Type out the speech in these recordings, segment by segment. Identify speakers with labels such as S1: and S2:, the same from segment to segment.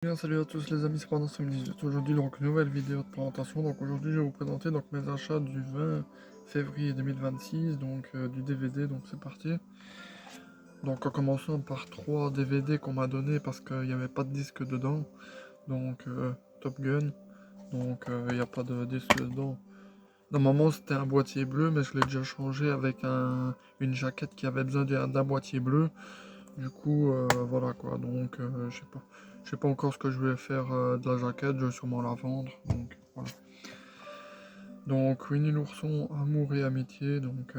S1: Bien, salut à tous les amis, c'est Pardon 2018. Aujourd'hui, donc nouvelle vidéo de présentation. Donc aujourd'hui, je vais vous présenter donc mes achats du 20 février 2026, donc du DVD. Donc c'est parti. Donc en commençant par 3 DVD qu'on m'a donné parce qu'il n'y avait pas de disque dedans. Donc Top Gun. Donc il n'y a pas de disque dedans. Normalement, c'était un boîtier bleu, mais je l'ai déjà changé avec une jaquette qui avait besoin d'un boîtier bleu. Du coup, voilà quoi. Donc, je sais pas. Je sais pas encore ce que je vais faire de la jaquette. Je vais sûrement la vendre. Donc, voilà. Donc, Winnie l'ourson, amour et amitié. Donc,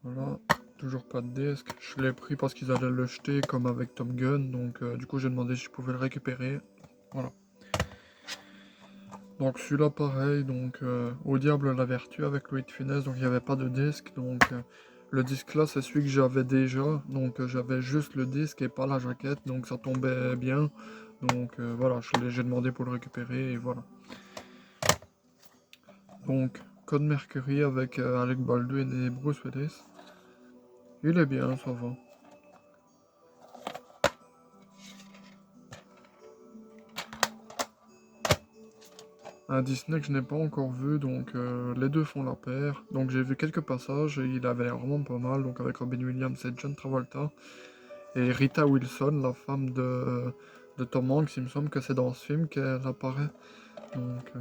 S1: voilà. Toujours pas de disque. Je l'ai pris parce qu'ils allaient le jeter comme avec Top Gun. Donc, du coup, j'ai demandé si je pouvais le récupérer. Voilà. Donc, celui-là, pareil. Donc, Au diable la vertu avec Louis de Funès. Donc, il n'y avait pas de disque. Donc, le disque là, c'est celui que j'avais déjà. Donc, j'avais juste le disque et pas la jaquette. Donc, ça tombait bien. Donc, voilà, j'ai demandé pour le récupérer. Et voilà. Donc, Code Mercury avec Alec Baldwin et Bruce Willis. Il est bien, ça va. Un Disney que je n'ai pas encore vu, donc les deux font la paire. Donc j'ai vu quelques passages et il avait l'air vraiment pas mal, donc avec Robin Williams et John Travolta. Et Rita Wilson, la femme de Tom Hanks, il me semble que c'est dans ce film qu'elle apparaît. Donc,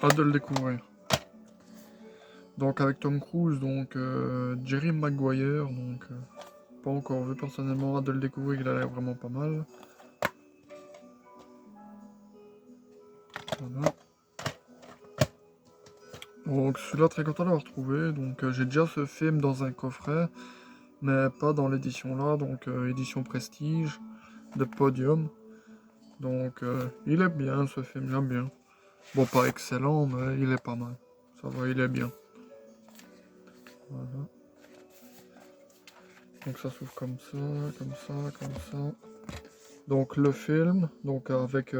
S1: hâte de le découvrir. Donc avec Tom Cruise, donc Jerry Maguire, donc pas encore vu personnellement, hâte de le découvrir, il a l'air vraiment pas mal. Voilà. Donc celui-là très content d'avoir trouvé, donc j'ai déjà ce film dans un coffret, mais pas dans l'édition là, donc édition Prestige de Podium. Donc il est bien ce film, j'aime bien. Bon, pas excellent, mais il est pas mal. Ça va, il est bien. Voilà. Donc ça s'ouvre comme ça, comme ça, comme ça. Donc le film, donc avec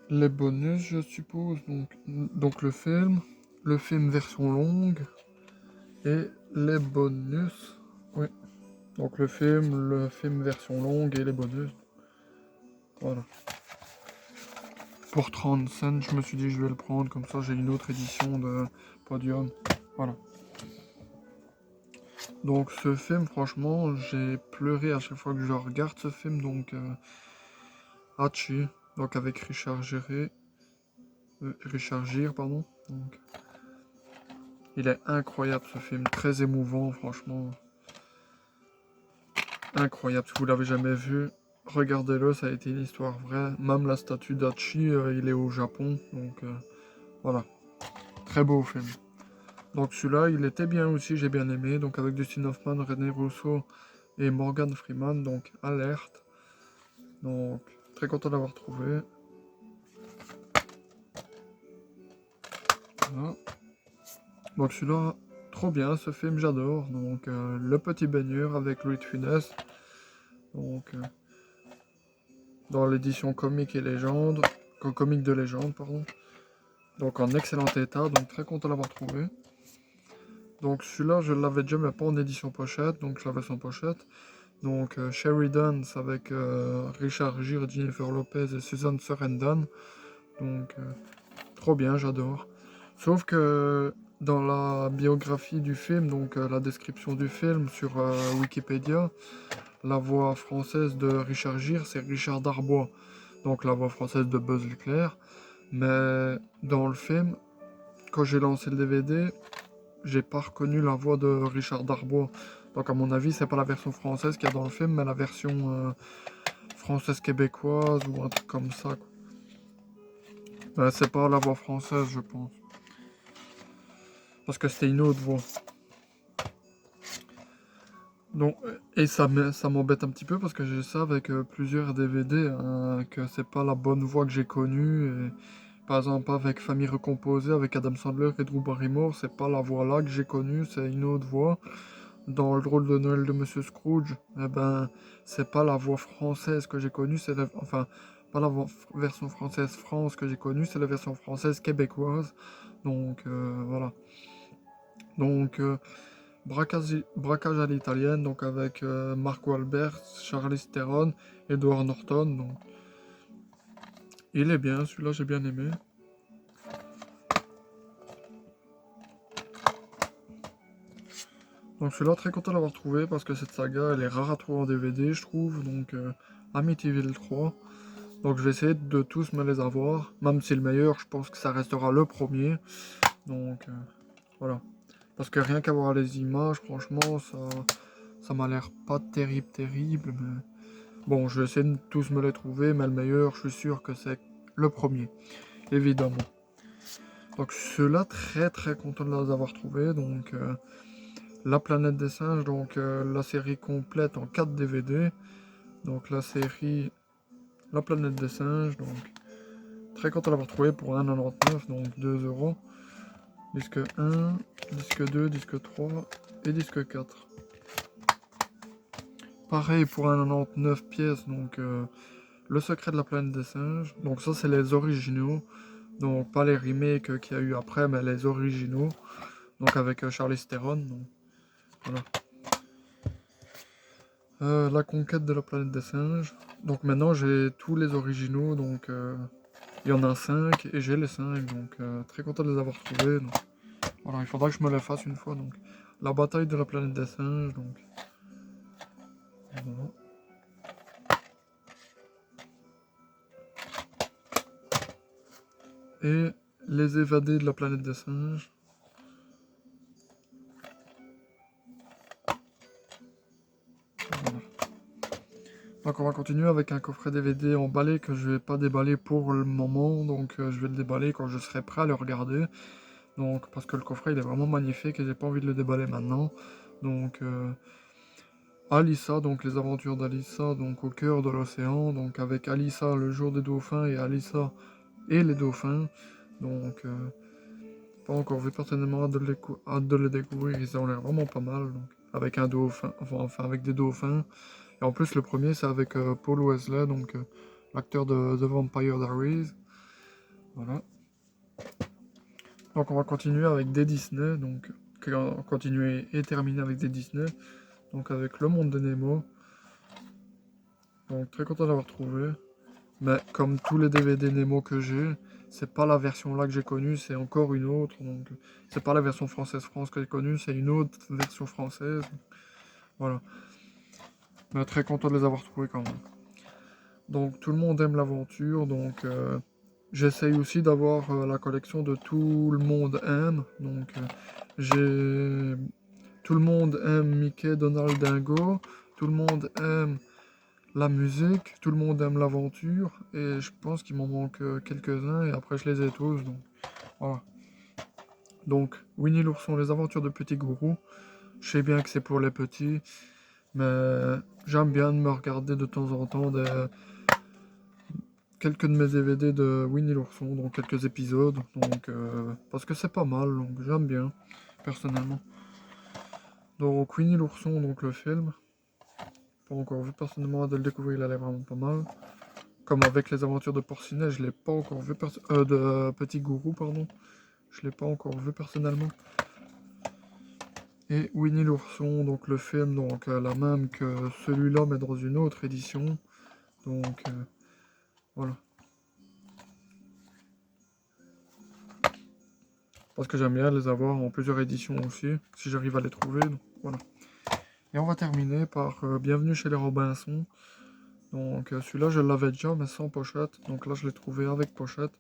S1: les bonus, je suppose. Donc le film version longue et les bonus. Oui. Donc le film version longue et les bonus. Voilà. Pour 30 cents, je me suis dit je vais le prendre, comme ça j'ai une autre édition de Podium. Voilà. Donc ce film, franchement, j'ai pleuré à chaque fois que je regarde ce film, donc Hachi, donc avec Richard Gere, pardon. Donc, il est incroyable ce film, très émouvant, franchement. Incroyable, si vous l'avez jamais vu, regardez-le, ça a été une histoire vraie. Même la statue d'Hachi, il est au Japon, donc voilà. Très beau film. Donc celui-là, il était bien aussi, j'ai bien aimé. Donc avec Dustin Hoffman, René Russo et Morgan Freeman, donc Alerte. Donc très content d'avoir trouvé. Voilà. Donc celui-là, trop bien, ce film j'adore. Donc Le Petit Baigneur avec Louis de Funès. Donc dans l'édition comique et légende, comique de légende, pardon. Donc en excellent état, donc très content d'avoir trouvé. Donc celui-là, je l'avais déjà, mais pas en édition pochette, donc je l'avais sans pochette. Donc Sheridan avec Richard Gere, Jennifer Lopez et Susan Sarandon. Donc trop bien, j'adore. Sauf que dans la biographie du film, donc la description du film sur Wikipédia, la voix française de Richard Gere, c'est Richard Darbois. Donc la voix française de Buzz l'éclair. Mais dans le film, quand j'ai lancé le DVD, j'ai pas reconnu la voix de Richard Darbois. Donc à mon avis, c'est pas la version française qu'il y a dans le film, mais la version française québécoise ou un truc comme ça, quoi. C'est pas la voix française, je pense. Parce que c'était une autre voix. Donc, et ça m'embête un petit peu parce que j'ai ça avec plusieurs DVD, hein, que c'est pas la bonne voix que j'ai connue. Et, par exemple, avec Famille Recomposée, avec Adam Sandler et Drew Barrymore, c'est pas la voix là que j'ai connue, c'est une autre voix. Dans le drôle de Noël de Monsieur Scrooge, eh ben, c'est pas la voix française que j'ai connue, enfin, pas la version française France que j'ai connue, c'est la version française québécoise. Donc, voilà. Donc, Braquage à l'italienne, donc avec Mark Wahlberg, Charlize Theron, Edward Norton. Donc. Il est bien, celui-là j'ai bien aimé. Donc celui-là très content de l'avoir trouvé parce que cette saga elle est rare à trouver en DVD je trouve. Donc Amityville 3. Donc je vais essayer de tous me les avoir. Même si le meilleur je pense que ça restera le premier. Donc voilà. Parce que rien qu'à voir les images franchement ça m'a l'air pas terrible. Mais... Bon je vais essayer de tous me les trouver. Mais le meilleur je suis sûr que c'est le premier. Évidemment. Donc ceux-là très content de les avoir trouvés. Donc La planète des singes, donc la série complète en 4 DVD. Donc la série La planète des singes, donc très content de l'avoir trouvé pour 1,99, donc 2 euros. Disque 1, disque 2, disque 3 et disque 4. Pareil pour 1,99 pièces, donc Le secret de la planète des singes. Donc ça c'est les originaux, donc pas les remakes qu'il y a eu après, mais les originaux. Donc avec Charlize Theron. Donc, voilà. La conquête de la planète des singes. Donc maintenant j'ai tous les originaux, donc il y en a 5 et j'ai les 5, donc très content de les avoir trouvés. Donc, voilà, il faudra que je me les fasse une fois. Donc la bataille de la planète des singes, donc voilà. Et les évadés de la planète des singes. Voilà. Donc on va continuer avec un coffret DVD emballé que je vais pas déballer pour le moment, donc je vais le déballer quand je serai prêt à le regarder. Donc parce que le coffret il est vraiment magnifique et j'ai pas envie de le déballer maintenant. Donc Alissa, donc les aventures d'Alissa, donc au cœur de l'océan, donc avec Alissa le jour des dauphins et Alissa et les dauphins. Donc pas encore vu personnellement, hâte de le découvrir, ils ont l'air vraiment pas mal. Donc, avec un dauphin, enfin avec des dauphins. Et en plus le premier c'est avec Paul Wesley, donc l'acteur de The Vampire Diaries. Voilà. Donc on va continuer avec des Disney, donc continuer et terminer avec des Disney. Donc avec Le Monde de Nemo. Donc très content d'avoir trouvé. Mais comme tous les DVD Nemo que j'ai, c'est pas la version là que j'ai connue, c'est encore une autre. Donc c'est pas la version française France que j'ai connue, c'est une autre version française. Voilà. Mais très content de les avoir trouvés quand même. Donc tout le monde aime l'aventure, donc j'essaye aussi d'avoir la collection de Tout le monde aime. Donc j'ai Tout le monde aime Mickey, Donald, Dingo. Tout le monde aime la musique, tout le monde aime l'aventure, et je pense qu'il m'en manque quelques-uns, et après je les ai tous, donc voilà. Donc, Winnie l'ourson, les aventures de Petit Gourou, je sais bien que c'est pour les petits, mais j'aime bien de me regarder de temps en temps quelques de mes DVD de Winnie l'ourson, donc quelques épisodes, donc parce que c'est pas mal, donc j'aime bien, personnellement. Donc Winnie l'ourson, donc le film, pas encore vu personnellement, de le découvrir, il a l'air vraiment pas mal. Comme avec les aventures de Porcinet, je l'ai pas encore vu de Petit Gourou, pardon. Je l'ai pas encore vu personnellement. Et Winnie l'ourson, donc le film, donc la même que celui-là, mais dans une autre édition. Donc voilà. Parce que j'aime bien les avoir en plusieurs éditions aussi, si j'arrive à les trouver. Donc, voilà. Et on va terminer par Bienvenue chez les Robinson. Donc celui-là, je l'avais déjà, mais sans pochette. Donc là, je l'ai trouvé avec pochette.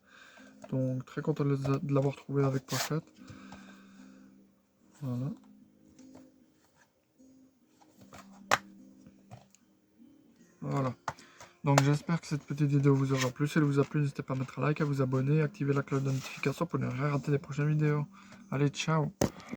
S1: Donc très content de l'avoir trouvé avec pochette. Voilà. Voilà. Donc j'espère que cette petite vidéo vous aura plu. Si elle vous a plu, n'hésitez pas à mettre un like, à vous abonner, à activer la cloche de notification pour ne rien rater des prochaines vidéos. Allez, ciao!